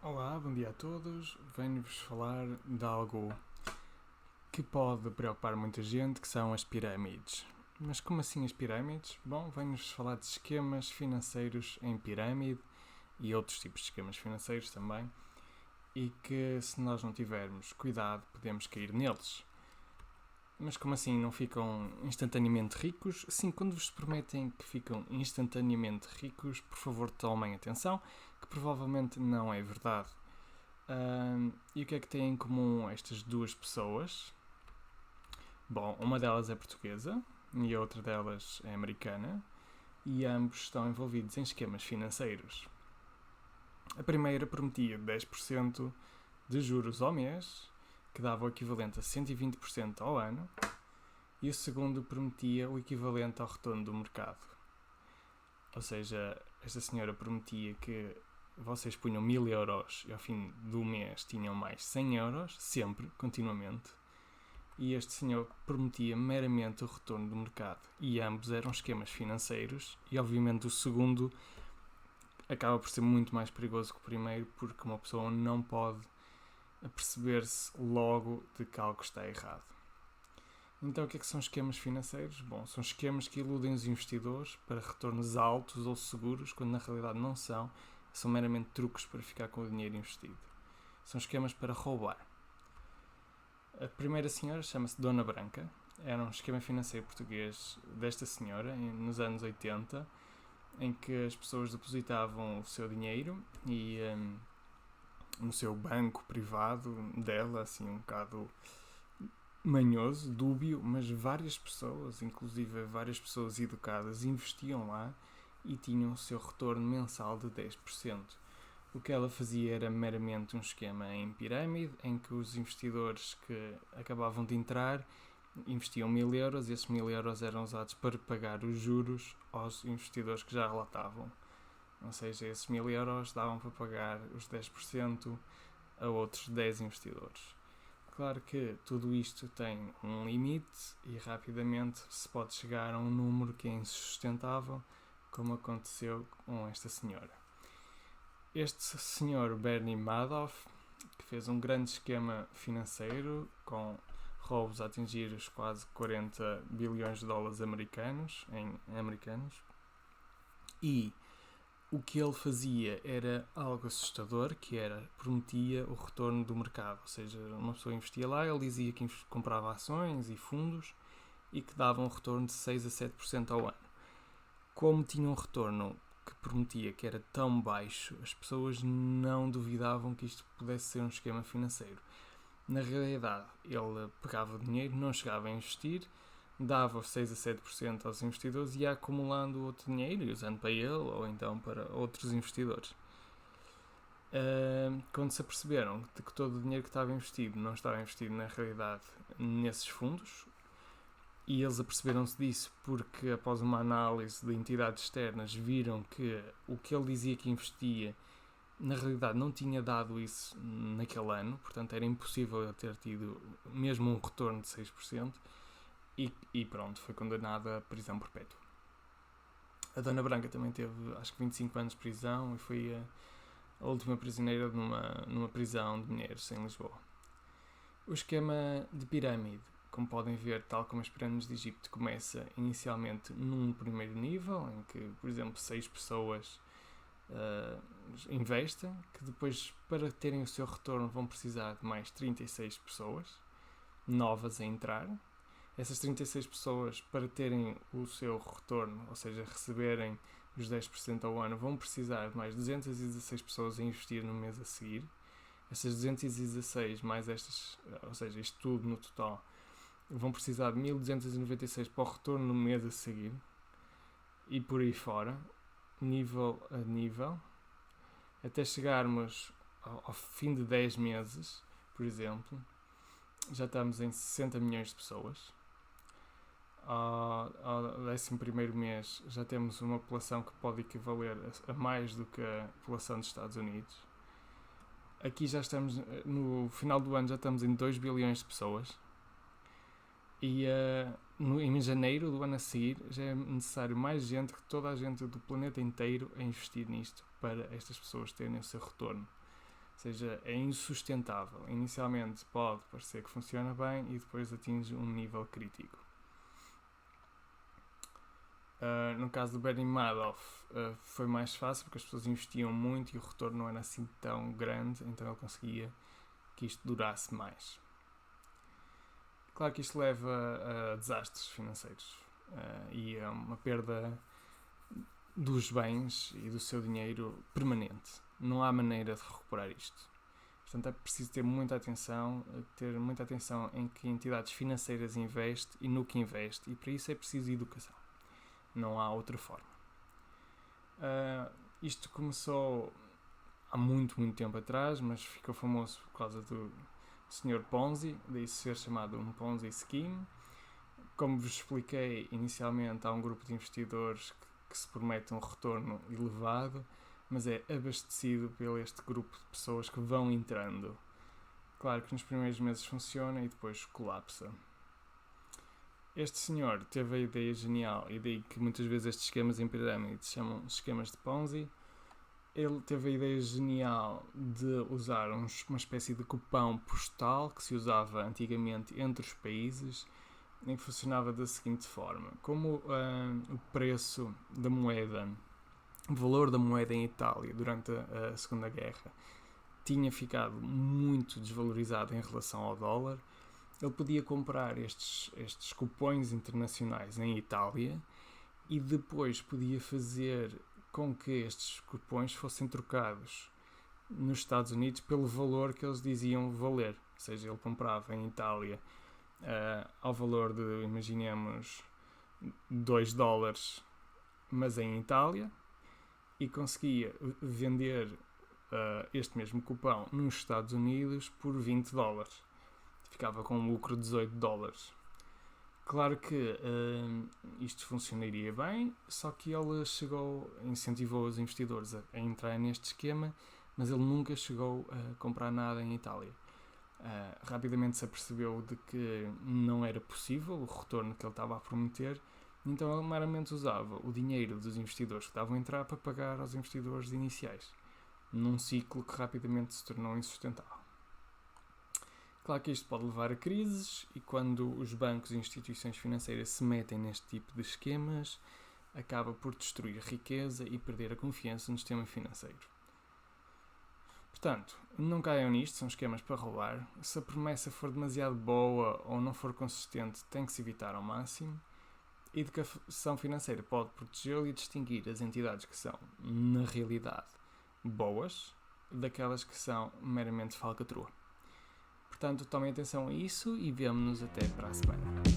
Olá, bom dia a todos. Venho-vos falar de algo que pode preocupar muita gente, que são as pirâmides. Mas como assim as pirâmides? Bom, venho-vos falar de esquemas financeiros em pirâmide e outros tipos de esquemas financeiros também, e que se nós não tivermos cuidado podemos cair neles. Mas como assim não ficam instantaneamente ricos? Sim, quando vos prometem que ficam instantaneamente ricos, por favor tomem atenção, que provavelmente não é verdade. E o que é que têm em comum estas duas pessoas? Bom, uma delas é portuguesa e a outra delas é americana, e ambos estão envolvidos em esquemas financeiros. A primeira prometia 10% de juros ao mês, que dava o equivalente a 120% ao ano, e o segundo prometia o equivalente ao retorno do mercado. Ou seja, esta senhora prometia que vocês punham 1000 € e ao fim do mês tinham mais 100 €, sempre, continuamente. E este senhor prometia meramente o retorno do mercado. E ambos eram esquemas financeiros, e obviamente o segundo acaba por ser muito mais perigoso que o primeiro, porque uma pessoa não pode perceber-se logo de que algo está errado. Então, o que é que são esquemas financeiros? Bom, são esquemas que iludem os investidores para retornos altos ou seguros, quando na realidade não são meramente truques para ficar com o dinheiro investido. São esquemas para roubar. A primeira senhora chama-se Dona Branca, era um esquema financeiro português desta senhora, nos anos 80, em que as pessoas depositavam o seu dinheiro e no seu banco privado dela, assim um bocado manhoso, dúbio, mas várias pessoas, inclusive várias pessoas educadas, investiam lá e tinham o seu retorno mensal de 10%. O que ela fazia era meramente um esquema em pirâmide, em que os investidores que acabavam de entrar investiam 1000 € e esses 1000 € eram usados para pagar os juros aos investidores que já lá estavam. Ou seja, esses 1000 € davam para pagar os 10% a outros 10 investidores. Claro que tudo isto tem um limite e rapidamente se pode chegar a um número que é insustentável, como aconteceu com esta senhora. Este senhor Bernie Madoff, que fez um grande esquema financeiro com roubos a atingir os quase 40 bilhões de dólares americanos, e o que ele fazia era algo assustador, que era, prometia o retorno do mercado, ou seja, uma pessoa investia lá, ele dizia que comprava ações e fundos e que davam um retorno de 6 a 7% ao ano. Como tinha um retorno que prometia que era tão baixo, as pessoas não duvidavam que isto pudesse ser um esquema financeiro. Na realidade, ele pegava o dinheiro, não chegava a investir, dava 6 a 7% aos investidores e ia acumulando outro dinheiro e usando para ele ou então para outros investidores. Quando se aperceberam de que todo o dinheiro que estava investido não estava investido na realidade nesses fundos, e eles aperceberam-se disso porque após uma análise de entidades externas viram que o que ele dizia que investia na realidade não tinha dado isso naquele ano, portanto era impossível ele ter tido mesmo um retorno de 6%, e pronto, foi condenada à prisão perpétua. A Dona Branca também teve acho que 25 anos de prisão e foi a última prisioneira numa prisão de mineiros em Lisboa. O esquema de pirâmide, como podem ver, tal como as pirâmides de Egito, começa inicialmente num primeiro nível, em que, por exemplo, 6 pessoas investem, que depois, para terem o seu retorno, vão precisar de mais 36 pessoas novas a entrar. Essas 36 pessoas, para terem o seu retorno, ou seja, receberem os 10% ao ano, vão precisar de mais 216 pessoas a investir no mês a seguir. Essas 216 mais estas, ou seja, isto tudo no total, vão precisar de 1296 para o retorno no mês a seguir. E por aí fora, nível a nível, até chegarmos ao fim de 10 meses, por exemplo, já estamos em 60 milhões de pessoas. Ao 11º mês já temos uma população que pode equivaler a mais do que a população dos Estados Unidos. Aqui já estamos, no final do ano já estamos em 2 bilhões de pessoas. E em janeiro do ano a seguir já é necessário mais gente que toda a gente do planeta inteiro a investir nisto para estas pessoas terem o seu retorno. seja, é insustentável. Inicialmente pode parecer que funciona bem e depois atinge um nível crítico. No caso do Bernie Madoff, foi mais fácil porque as pessoas investiam muito e o retorno não era assim tão grande, então ele conseguia que isto durasse mais. Claro que isto leva a desastres financeiros e a uma perda dos bens e do seu dinheiro permanente. Não há maneira de recuperar isto. Portanto, é preciso ter muita atenção em que entidades financeiras investe e no que investe, e para isso é preciso educação. Não há outra forma. Isto começou há muito tempo atrás, mas ficou famoso por causa do Sr. Ponzi, daí ser chamado um Ponzi Scheme. Como vos expliquei inicialmente, há um grupo de investidores que se promete um retorno elevado, mas é abastecido por este grupo de pessoas que vão entrando. Claro que nos primeiros meses funciona e depois colapsa. Este senhor teve a ideia genial, e daí que muitas vezes estes esquemas em pirâmide se chamam esquemas de Ponzi. Ele teve a ideia genial de usar uma espécie de cupão postal que se usava antigamente entre os países, em que funcionava da seguinte forma: como o preço da moeda, o valor da moeda em Itália durante a Segunda Guerra tinha ficado muito desvalorizado em relação ao dólar, ele podia comprar estes cupões internacionais em Itália e depois podia fazer com que estes cupões fossem trocados nos Estados Unidos pelo valor que eles diziam valer. Ou seja, ele comprava em Itália ao valor de, imaginemos, $2, mas em Itália, e conseguia vender este mesmo cupão nos Estados Unidos por $20. Ficava com um lucro de $18. Claro que isto funcionaria bem, só que ele incentivou os investidores a entrar neste esquema, mas ele nunca chegou a comprar nada em Itália. Rapidamente se apercebeu de que não era possível o retorno que ele estava a prometer, então ele meramente usava o dinheiro dos investidores que estavam a entrar para pagar aos investidores iniciais, num ciclo que rapidamente se tornou insustentável. Claro que isto pode levar a crises, e quando os bancos e instituições financeiras se metem neste tipo de esquemas, acaba por destruir riqueza e perder a confiança no sistema financeiro. Portanto, não caiam nisto, são esquemas para roubar. Se a promessa for demasiado boa ou não for consistente, tem que se evitar ao máximo. A educação financeira pode protegê-lo e distinguir as entidades que são, na realidade, boas daquelas que são meramente falcatrua. Portanto, tomem atenção a isso e vemo-nos até para a semana.